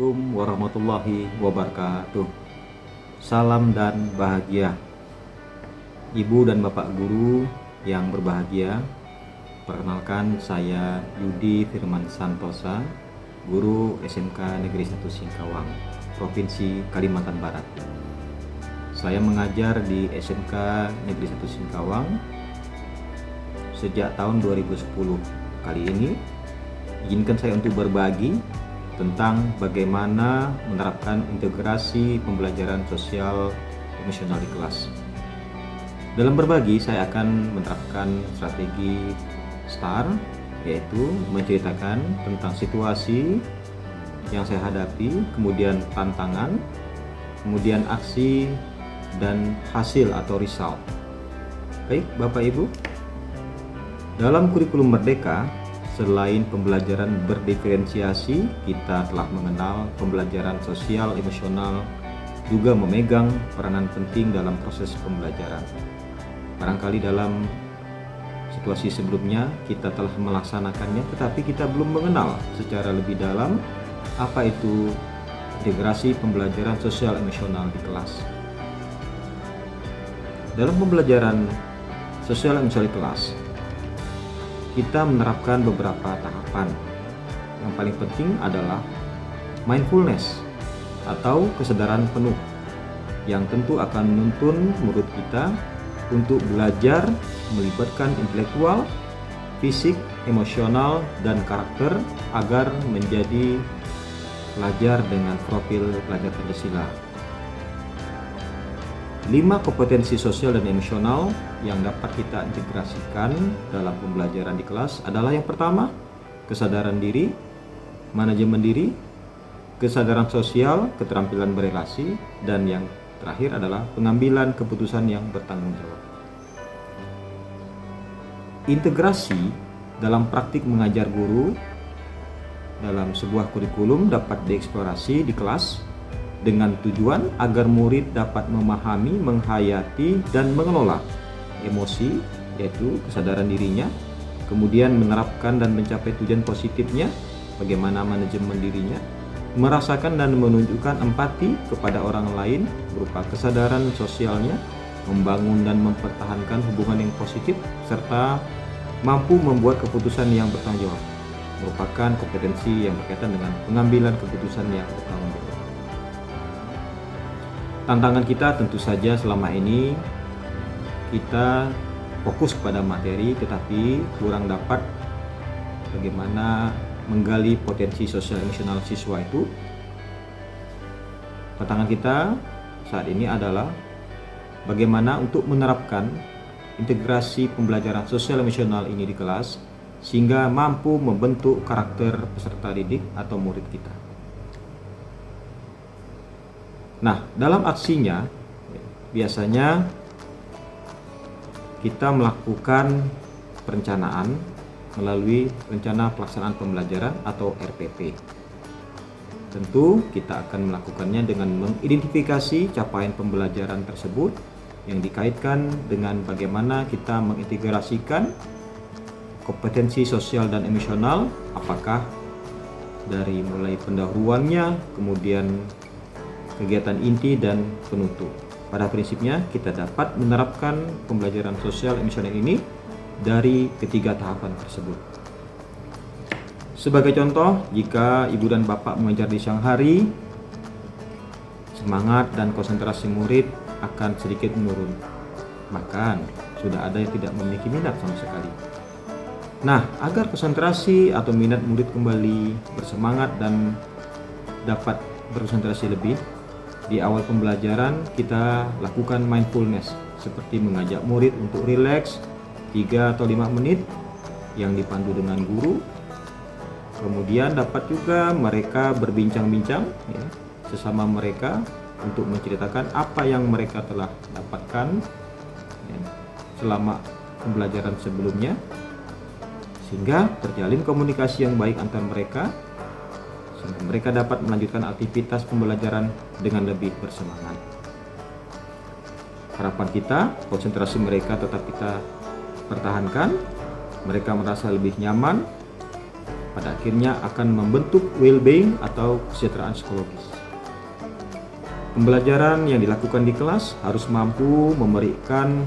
Assalamualaikum warahmatullahi wabarakatuh. Salam dan bahagia. Ibu dan Bapak guru yang berbahagia, perkenalkan saya Yudi Firman Santosa, guru SMK Negeri 1 Singkawang, Provinsi Kalimantan Barat. Saya mengajar di SMK Negeri 1 Singkawang sejak tahun 2010. Kali ini izinkan saya untuk berbagi tentang bagaimana menerapkan integrasi pembelajaran sosial emosional di kelas. Dalam berbagi, saya akan menerapkan strategi STAR, yaitu menceritakan tentang situasi yang saya hadapi, kemudian tantangan, kemudian aksi, dan hasil atau result. Baik, Bapak Ibu, dalam kurikulum Merdeka, selain pembelajaran berdiferensiasi, kita telah mengenal pembelajaran sosial emosional juga memegang peranan penting dalam proses pembelajaran. Barangkali dalam situasi sebelumnya kita telah melaksanakannya, tetapi kita belum mengenal secara lebih dalam apa itu integrasi pembelajaran sosial emosional di kelas. Dalam pembelajaran sosial emosional di kelas, kita menerapkan beberapa tahapan. Yang paling penting adalah mindfulness atau kesadaran penuh, yang tentu akan menuntun murid kita untuk belajar melibatkan intelektual, fisik, emosional, dan karakter agar menjadi pelajar dengan profil pelajar Pancasila. 5 kompetensi sosial dan emosional yang dapat kita integrasikan dalam pembelajaran di kelas adalah yang pertama, kesadaran diri, manajemen diri, kesadaran sosial, keterampilan berelasi, dan yang terakhir adalah pengambilan keputusan yang bertanggung jawab. Integrasi dalam praktik mengajar guru dalam sebuah kurikulum dapat dieksplorasi di kelas dengan tujuan agar murid dapat memahami, menghayati, dan mengelola emosi, yaitu kesadaran dirinya, kemudian menerapkan dan mencapai tujuan positifnya, bagaimana manajemen dirinya, merasakan dan menunjukkan empati kepada orang lain berupa kesadaran sosialnya, membangun dan mempertahankan hubungan yang positif, serta mampu membuat keputusan yang bertanggung jawab, merupakan kompetensi yang berkaitan dengan pengambilan keputusan yang bertanggung jawab. Tantangan kita tentu saja selama ini kita fokus pada materi, tetapi kurang dapat bagaimana menggali potensi sosial emosional siswa itu. Tantangan kita saat ini adalah bagaimana untuk menerapkan integrasi pembelajaran sosial emosional ini di kelas sehingga mampu membentuk karakter peserta didik atau murid kita. Nah, dalam aksinya biasanya kita melakukan perencanaan melalui rencana pelaksanaan pembelajaran atau RPP. Tentu kita akan melakukannya dengan mengidentifikasi capaian pembelajaran tersebut yang dikaitkan dengan bagaimana kita mengintegrasikan kompetensi sosial dan emosional, apakah dari mulai pendahuluannya, kemudian kegiatan inti dan penutup. Pada prinsipnya kita dapat menerapkan pembelajaran sosial emosional ini dari ketiga tahapan tersebut. Sebagai contoh, jika ibu dan bapak mengajar di siang hari, semangat dan konsentrasi murid akan sedikit menurun. Bahkan sudah ada yang tidak memiliki minat sama sekali. Nah, agar konsentrasi atau minat murid kembali bersemangat dan dapat berkonsentrasi lebih, di awal pembelajaran kita lakukan mindfulness, seperti mengajak murid untuk rileks 3 atau 5 menit yang dipandu dengan guru. Kemudian dapat juga mereka berbincang-bincang sesama mereka untuk menceritakan apa yang mereka telah dapatkan selama pembelajaran sebelumnya, sehingga terjalin komunikasi yang baik antar mereka, sehingga mereka dapat melanjutkan aktivitas pembelajaran dengan lebih bersemangat. Harapan kita, konsentrasi mereka tetap kita pertahankan, mereka merasa lebih nyaman, pada akhirnya akan membentuk well-being atau kesejahteraan psikologis. Pembelajaran yang dilakukan di kelas harus mampu memberikan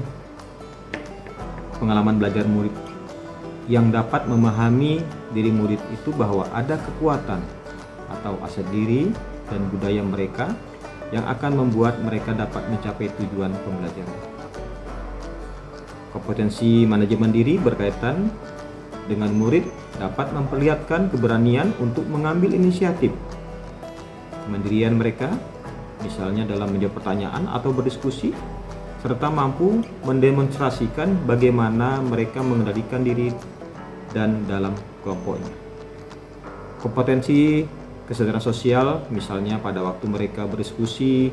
pengalaman belajar murid yang dapat memahami diri murid itu bahwa ada kekuatan atau aset diri dan budaya mereka yang akan membuat mereka dapat mencapai tujuan pembelajaran. Kompetensi manajemen diri berkaitan dengan murid dapat memperlihatkan keberanian untuk mengambil inisiatif. Kemandirian mereka, misalnya dalam menjawab pertanyaan atau berdiskusi, serta mampu mendemonstrasikan bagaimana mereka mengendalikan diri dan dalam kelompoknya. Kompetensi kesadaran sosial, misalnya pada waktu mereka berdiskusi,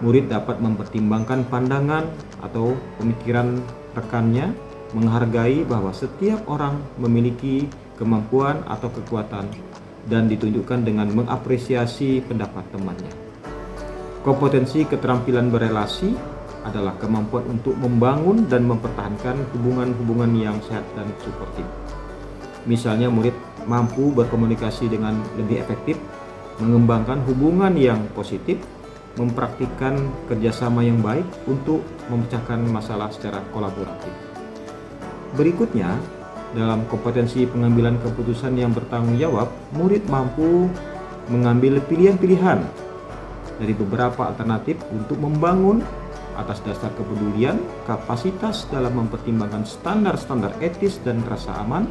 murid dapat mempertimbangkan pandangan atau pemikiran rekannya, menghargai bahwa setiap orang memiliki kemampuan atau kekuatan dan ditunjukkan dengan mengapresiasi pendapat temannya. Kompetensi keterampilan berelasi adalah kemampuan untuk membangun dan mempertahankan hubungan-hubungan yang sehat dan suportif. Misalnya murid mampu berkomunikasi dengan lebih efektif, mengembangkan hubungan yang positif, mempraktikkan kerjasama yang baik untuk memecahkan masalah secara kolaboratif. Berikutnya, dalam kompetensi pengambilan keputusan yang bertanggung jawab, murid mampu mengambil pilihan-pilihan dari beberapa alternatif untuk membangun atas dasar kepedulian, kapasitas dalam mempertimbangkan standar-standar etis dan rasa aman,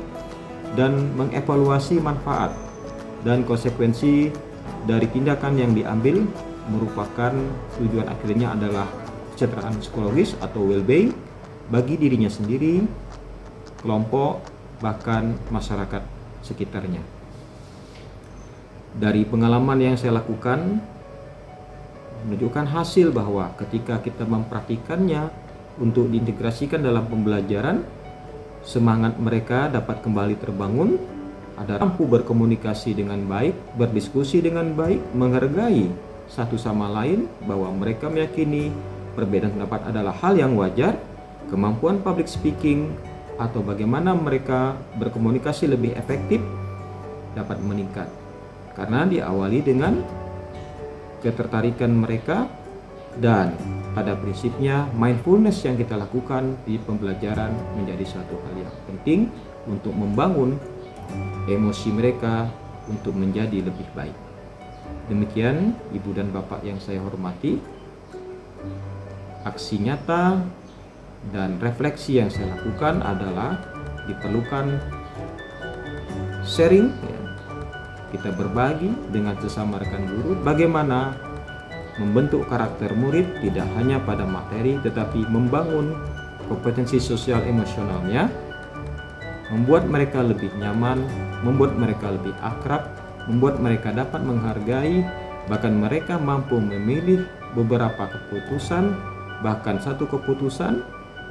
dan mengevaluasi manfaat dan konsekuensi dari tindakan yang diambil merupakan tujuan akhirnya adalah kesejahteraan psikologis atau well-being bagi dirinya sendiri, kelompok, bahkan masyarakat sekitarnya. Dari pengalaman yang saya lakukan menunjukkan hasil bahwa ketika kita mempraktikannya untuk diintegrasikan dalam pembelajaran, semangat mereka dapat kembali terbangun, ada mampu berkomunikasi dengan baik, berdiskusi dengan baik, menghargai satu sama lain, bahwa mereka meyakini perbedaan pendapat adalah hal yang wajar, kemampuan public speaking atau bagaimana mereka berkomunikasi lebih efektif dapat meningkat karena diawali dengan ketertarikan mereka, dan pada prinsipnya mindfulness yang kita lakukan di pembelajaran menjadi suatu hal yang penting untuk membangun emosi mereka untuk menjadi lebih baik. Demikian Ibu dan Bapak yang saya hormati, aksi nyata dan refleksi yang saya lakukan adalah diperlukan sharing, kita berbagi dengan sesama rekan guru bagaimana membentuk karakter murid tidak hanya pada materi tetapi membangun kompetensi sosial emosionalnya, membuat mereka lebih nyaman, membuat mereka lebih akrab, membuat mereka dapat menghargai, bahkan mereka mampu memilih beberapa keputusan, bahkan satu keputusan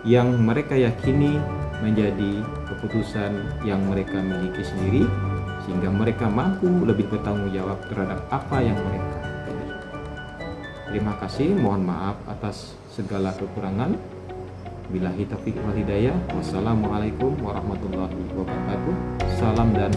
yang mereka yakini menjadi keputusan yang mereka miliki sendiri, sehingga mereka mampu lebih bertanggung jawab terhadap apa yang mereka pilih. Terima kasih, mohon maaf atas segala kekurangan. Billahi taufiq wal hidayah. Wassalamualaikum warahmatullahi wabarakatuh. Salam dan